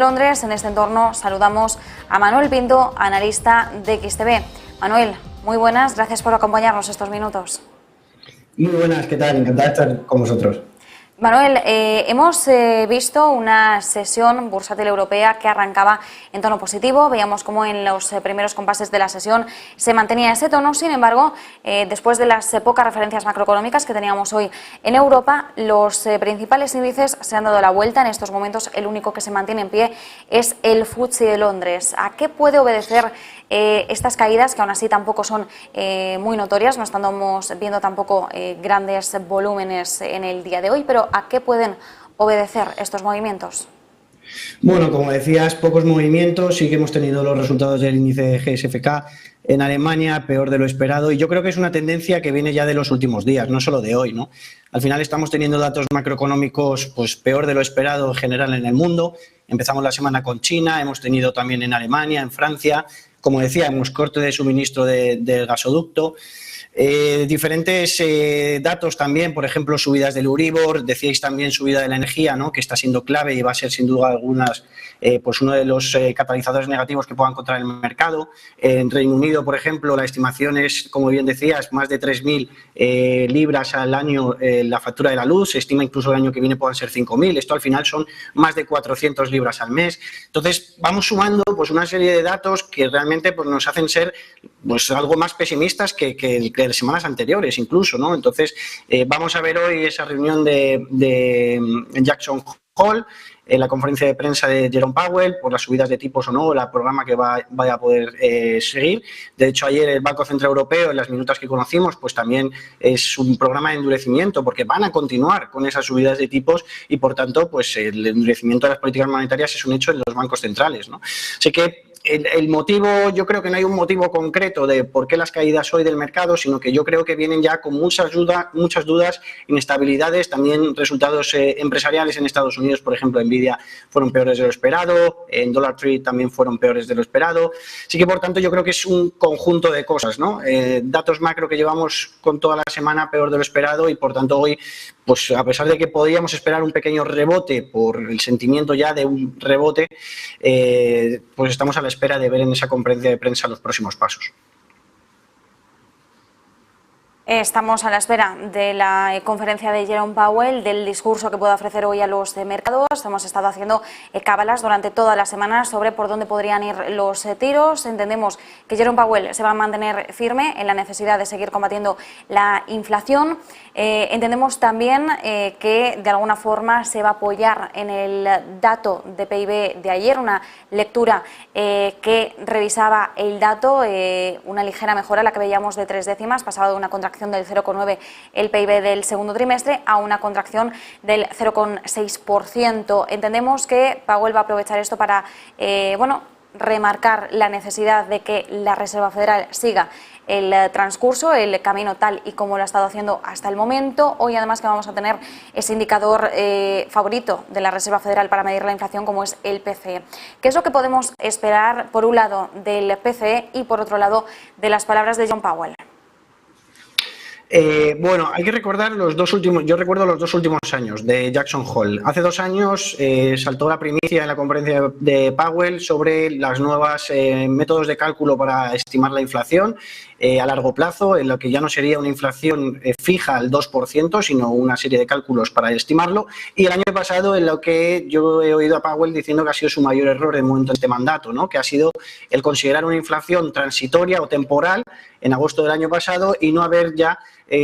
Londres. En este entorno saludamos a Manuel Pinto, analista de XTB. Manuel, muy buenas, gracias por acompañarnos estos minutos. Muy buenas, ¿qué tal? Encantado de estar con vosotros. Manuel, hemos visto una sesión bursátil europea que arrancaba en tono positivo. Veíamos cómo en los primeros compases de la sesión se mantenía ese tono. Sin embargo, después de las pocas referencias macroeconómicas que teníamos hoy en Europa, los principales índices se han dado la vuelta. En estos momentos el único que se mantiene en pie es el FTSE de Londres. ¿A qué puede obedecer estas caídas, que aún así tampoco son muy notorias? No estamos viendo tampoco grandes volúmenes en el día de hoy, pero ¿a qué pueden obedecer estos movimientos? Bueno, como decías, pocos movimientos. Sí que hemos tenido los resultados del índice de GSFK en Alemania, peor de lo esperado, y yo creo que es una tendencia que viene ya de los últimos días, no solo de hoy, ¿no? Al final estamos teniendo datos macroeconómicos pues peor de lo esperado en general en el mundo. Empezamos la semana con China, hemos tenido también en Alemania, en Francia, como decía, hemos corte de suministro del gasoducto. Diferentes datos también, por ejemplo, subidas del Euribor, decíais también subida de la energía, ¿no?, que está siendo clave y va a ser sin duda algunas pues uno de los catalizadores negativos que pueda encontrar el mercado. En Reino Unido, por ejemplo, la estimación es, como bien decías, más de 3.000 libras al año la factura de la luz. Se estima incluso el año que viene puedan ser 5.000. Esto al final son más de 400 libras al mes. Entonces vamos sumando pues una serie de datos que realmente pues nos hacen ser pues algo más pesimistas que semanas anteriores incluso, ¿no? Entonces vamos a ver hoy esa reunión de Jackson Hole, la conferencia de prensa de Jerome Powell, por las subidas de tipos o no, el programa que vaya a poder seguir. De hecho, ayer el Banco Central Europeo, en las minutas que conocimos, pues también es un programa de endurecimiento, porque van a continuar con esas subidas de tipos y, por tanto, pues el endurecimiento de las políticas monetarias es un hecho en los bancos centrales, ¿no? Así que el motivo, yo creo que no hay un motivo concreto de por qué las caídas hoy del mercado, sino que yo creo que vienen ya con muchas dudas, inestabilidades, también resultados empresariales en Estados Unidos, por ejemplo, Nvidia fueron peores de lo esperado, en Dollar Tree también fueron peores de lo esperado. Así que, por tanto, yo creo que es un conjunto de cosas, ¿no? Datos macro que llevamos con toda la semana peor de lo esperado y, por tanto, hoy, pues a pesar de que podíamos esperar un pequeño rebote por el sentimiento ya de un rebote, pues estamos a la espera de ver en esa conferencia de prensa los próximos pasos. Estamos a la espera de la conferencia de Jerome Powell, del discurso que pueda ofrecer hoy a los mercados. Hemos estado haciendo cábalas durante toda la semana sobre por dónde podrían ir los tiros. Entendemos que Jerome Powell se va a mantener firme en la necesidad de seguir combatiendo la inflación. Entendemos también que de alguna forma se va a apoyar en el dato de PIB de ayer, una lectura que revisaba el dato, una ligera mejora, la que veíamos de 3 décimas, pasaba de una contracción del 0,9 el PIB del segundo trimestre a una contracción del 0,6%. Entendemos que Powell va a aprovechar esto para remarcar la necesidad de que la Reserva Federal siga el transcurso, el camino tal y como lo ha estado haciendo hasta el momento. Hoy además que vamos a tener ese indicador favorito de la Reserva Federal para medir la inflación, como es el PCE. ¿Qué es lo que podemos esperar, por un lado, del PCE y por otro lado de las palabras de Jerome Powell? Bueno, hay que recordar yo recuerdo los dos últimos años de Jackson Hole. Hace 2 años saltó la primicia en la conferencia de Powell sobre las nuevas métodos de cálculo para estimar la inflación a largo plazo, en lo que ya no sería una inflación fija al 2%, sino una serie de cálculos para estimarlo. Y el año pasado, en lo que yo he oído a Powell diciendo que ha sido su mayor error en el momento de este mandato, ¿no?, que ha sido el considerar una inflación transitoria o temporal en agosto del año pasado y no haber ya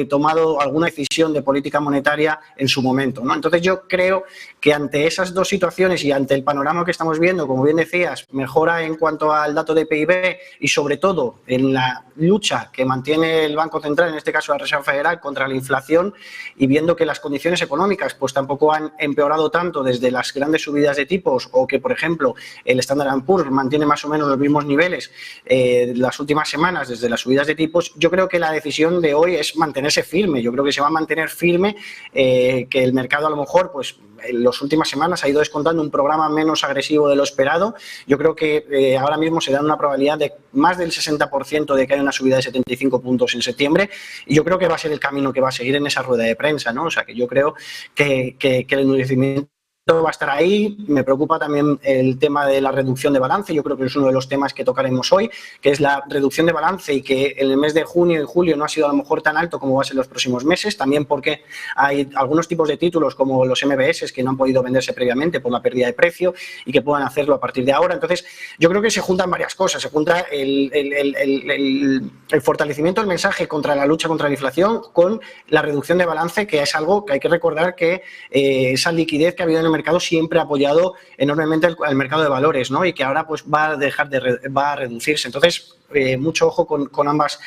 tomado alguna decisión de política monetaria en su momento, ¿no? Entonces yo creo que ante esas dos situaciones y ante el panorama que estamos viendo, como bien decías, mejora en cuanto al dato de PIB y sobre todo en la lucha que mantiene el Banco Central, en este caso la Reserva Federal, contra la inflación, y viendo que las condiciones económicas pues tampoco han empeorado tanto desde las grandes subidas de tipos, o que, por ejemplo, el Standard & Poor's mantiene más o menos los mismos niveles las últimas semanas desde las subidas de tipos, yo creo que la decisión de hoy es mantenerse firme. Yo creo que se va a mantener firme, que el mercado a lo mejor pues en las últimas semanas ha ido descontando un programa menos agresivo de lo esperado. Yo creo que ahora mismo se da una probabilidad de más del 60% de que haya una subida de 75 puntos en septiembre, y yo creo que va a ser el camino que va a seguir en esa rueda de prensa, ¿no? O sea, que yo creo que el endurecimiento va a estar ahí. Me preocupa también el tema de la reducción de balance. Yo creo que es uno de los temas que tocaremos hoy, que es la reducción de balance y que en el mes de junio y julio no ha sido a lo mejor tan alto como va a ser los próximos meses. También porque hay algunos tipos de títulos como los MBS que no han podido venderse previamente por la pérdida de precio y que puedan hacerlo a partir de ahora. Entonces, yo creo que se juntan varias cosas. Se junta el fortalecimiento del mensaje contra la lucha contra la inflación con la reducción de balance, que es algo que hay que recordar que esa liquidez que ha habido en el mercado siempre ha apoyado enormemente el mercado de valores, ¿no? Y que ahora pues va a reducirse. Entonces, mucho ojo con ambas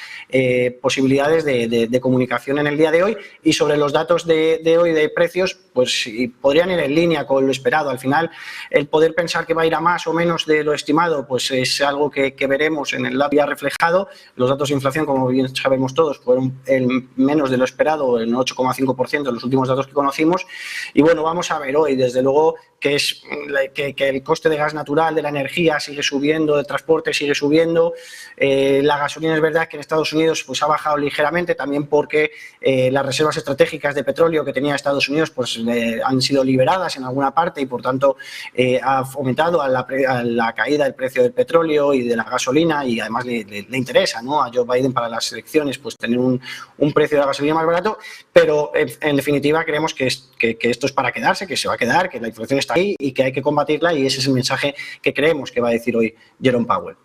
posibilidades de comunicación en el día de hoy. Y sobre los datos de hoy de precios, pues podrían ir en línea con lo esperado. Al final, el poder pensar que va a ir a más o menos de lo estimado, pues es algo que veremos en el lado ya reflejado. Los datos de inflación, como bien sabemos todos, fueron menos de lo esperado, el 8,5% de los últimos datos que conocimos. Y bueno, vamos a ver hoy, desde luego, que el coste de gas natural, de la energía, sigue subiendo, de transporte sigue subiendo. La gasolina es verdad que en Estados Unidos pues ha bajado ligeramente, también porque las reservas estratégicas de petróleo que tenía Estados Unidos pues han sido liberadas en alguna parte y por tanto ha fomentado a la caída del precio del petróleo y de la gasolina, y además le interesa, ¿no?, a Joe Biden para las elecciones pues tener un precio de la gasolina más barato, pero en definitiva creemos que esto es para quedarse, que se va a quedar, que la inflación está ahí y que hay que combatirla, y ese es el mensaje que creemos que va a decir hoy Jerome Powell.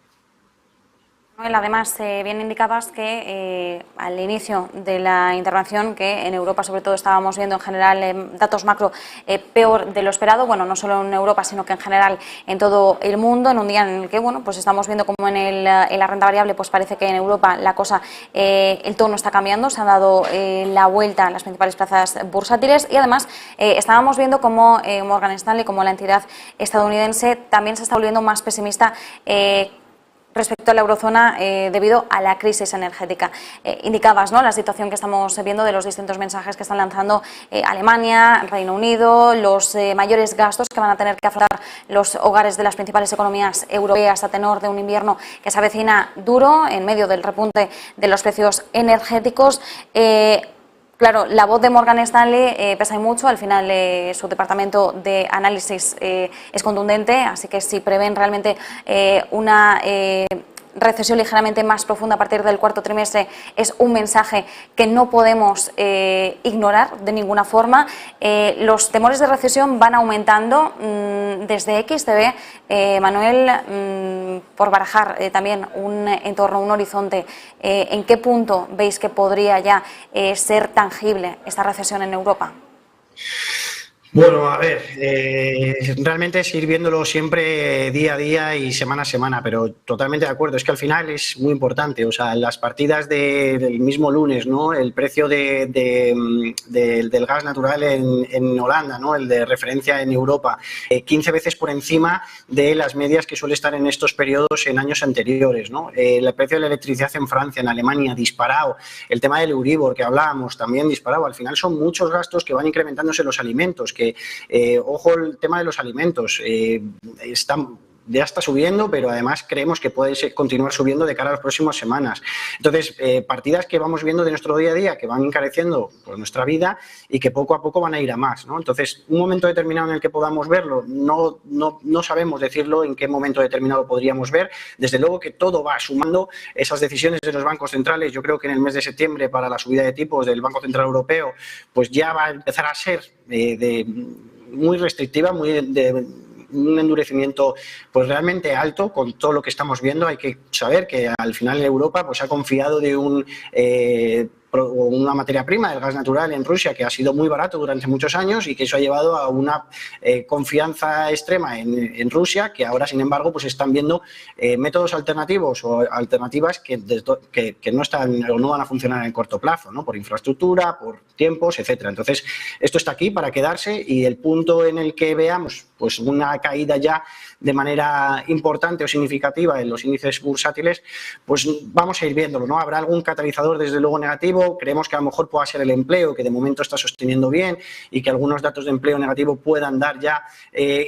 Además, bien indicabas que al inicio de la intervención que en Europa sobre todo estábamos viendo en general datos macro peor de lo esperado, bueno, no solo en Europa sino que en general en todo el mundo, en un día en el que bueno, pues estamos viendo como en la renta variable pues parece que en Europa la cosa, el tono está cambiando, se ha dado la vuelta a las principales plazas bursátiles, y además estábamos viendo como Morgan Stanley, como la entidad estadounidense, también se está volviendo más pesimista respecto a la eurozona debido a la crisis energética. Indicabas, ¿no?, la situación que estamos viendo de los distintos mensajes que están lanzando Alemania, Reino Unido, los mayores gastos que van a tener que afrontar los hogares de las principales economías europeas a tenor de un invierno que se avecina duro en medio del repunte de los precios energéticos. Claro, la voz de Morgan Stanley pesa mucho, al final su departamento de análisis es contundente, así que si prevén realmente una recesión ligeramente más profunda a partir del cuarto trimestre, es un mensaje que no podemos ignorar de ninguna forma. Los temores de recesión van aumentando. Desde XTB, Manuel, por barajar también un entorno, un horizonte, ¿en qué punto veis que podría ya ser tangible esta recesión en Europa? Bueno, a ver, realmente es ir viéndolo siempre día a día y semana a semana, pero totalmente de acuerdo. Es que al final es muy importante. O sea, las partidas del mismo lunes, ¿no?, el precio del gas natural en Holanda, ¿no?, el de referencia en Europa, 15 veces por encima de las medias que suele estar en estos periodos en años anteriores, ¿no? El precio de la electricidad en Francia, en Alemania, disparado. El tema del Euribor que hablábamos, también disparado. Al final son muchos gastos que van incrementándose en los alimentos, ojo, el tema de los alimentos, ya está subiendo, pero además creemos que puede continuar subiendo de cara a las próximas semanas. Entonces, partidas que vamos viendo de nuestro día a día, que van encareciendo por nuestra vida y que poco a poco van a ir a más, ¿no? Entonces, un momento determinado en el que podamos verlo, no sabemos decirlo en qué momento determinado podríamos ver. Desde luego que todo va sumando esas decisiones de los bancos centrales. Yo creo que en el mes de septiembre, para la subida de tipos del Banco Central Europeo, pues ya va a empezar a ser muy restrictiva, un endurecimiento pues realmente alto con todo lo que estamos viendo. Hay que saber que al final Europa pues ha confiado de una materia prima, el gas natural en Rusia, que ha sido muy barato durante muchos años y que eso ha llevado a una confianza extrema en Rusia, que ahora, sin embargo, pues están viendo métodos alternativos o alternativas que no están o no van a funcionar en el corto plazo, ¿no?, por infraestructura, por tiempos, etcétera. Entonces, esto está aquí para quedarse, y el punto en el que veamos pues una caída ya de manera importante o significativa en los índices bursátiles, pues vamos a ir viéndolo, ¿no? Habrá algún catalizador desde luego negativo, creemos que a lo mejor pueda ser el empleo, que de momento está sosteniendo bien y que algunos datos de empleo negativo puedan dar ya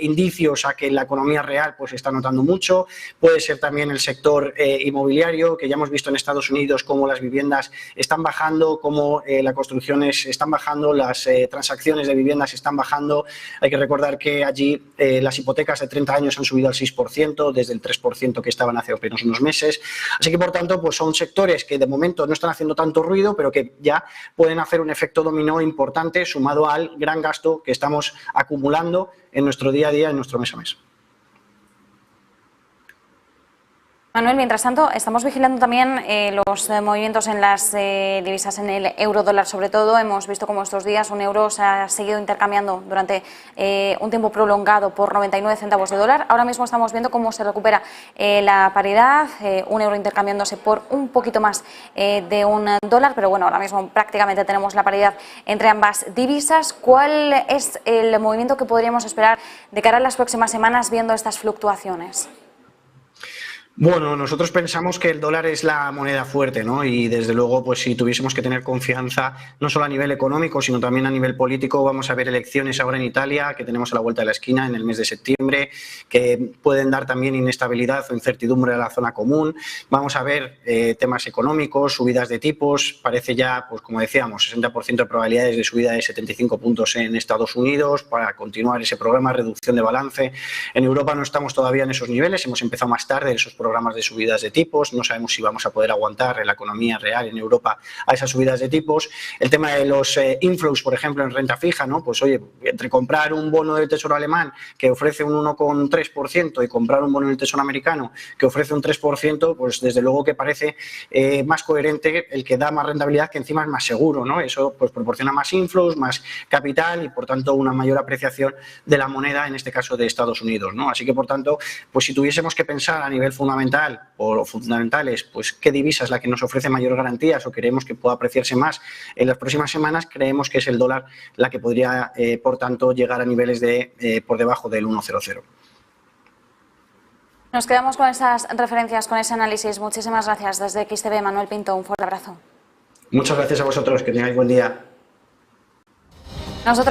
indicios a que la economía real pues está notando mucho. Puede ser también el sector inmobiliario, que ya hemos visto en Estados Unidos cómo las viviendas están bajando, cómo las construcciones están bajando, las transacciones de viviendas están bajando. Hay que recordar que allí las hipotecas de 30 años han subido al 6%, desde el 3% que estaban hace apenas unos meses. Así que, por tanto, pues son sectores que de momento no están haciendo tanto ruido, pero que ya pueden hacer un efecto dominó importante sumado al gran gasto que estamos acumulando en nuestro día a día, en nuestro mes a mes. Manuel, mientras tanto, estamos vigilando también los movimientos en las divisas, en el euro-dólar sobre todo. Hemos visto cómo estos días un euro se ha seguido intercambiando durante un tiempo prolongado por 99 centavos de dólar. Ahora mismo estamos viendo cómo se recupera la paridad, un euro intercambiándose por un poquito más de un dólar, pero bueno, ahora mismo prácticamente tenemos la paridad entre ambas divisas. ¿Cuál es el movimiento que podríamos esperar de cara a las próximas semanas viendo estas fluctuaciones? Bueno, nosotros pensamos que el dólar es la moneda fuerte, ¿no? Y desde luego, pues si tuviésemos que tener confianza, no solo a nivel económico, sino también a nivel político, vamos a ver elecciones ahora en Italia, que tenemos a la vuelta de la esquina en el mes de septiembre, que pueden dar también inestabilidad o incertidumbre a la zona común. Vamos a ver temas económicos, subidas de tipos, parece ya, pues como decíamos, 60% de probabilidades de subida de 75 puntos en Estados Unidos para continuar ese programa de reducción de balance. En Europa no estamos todavía en esos niveles, hemos empezado más tarde esos programas de subidas de tipos, no sabemos si vamos a poder aguantar en la economía real en Europa a esas subidas de tipos. El tema de los inflows, por ejemplo, en renta fija, ¿no? Pues oye, entre comprar un bono del Tesoro alemán que ofrece un 1,3% y comprar un bono del Tesoro americano que ofrece un 3%, pues desde luego que parece más coherente el que da más rentabilidad, que encima es más seguro, ¿no? Eso pues proporciona más inflows, más capital y por tanto una mayor apreciación de la moneda, en este caso de Estados Unidos, ¿no? Así que por tanto, pues si tuviésemos que pensar a nivel fundamental o fundamentales, pues qué divisa es la que nos ofrece mayor garantías o creemos que pueda apreciarse más en las próximas semanas, creemos que es el dólar la que podría, por tanto, llegar a niveles de por debajo del 1,00. Nos quedamos con esas referencias, con ese análisis. Muchísimas gracias. Desde XTV, Manuel Pinto, un fuerte abrazo. Muchas gracias a vosotros, que tengáis buen día. Nosotros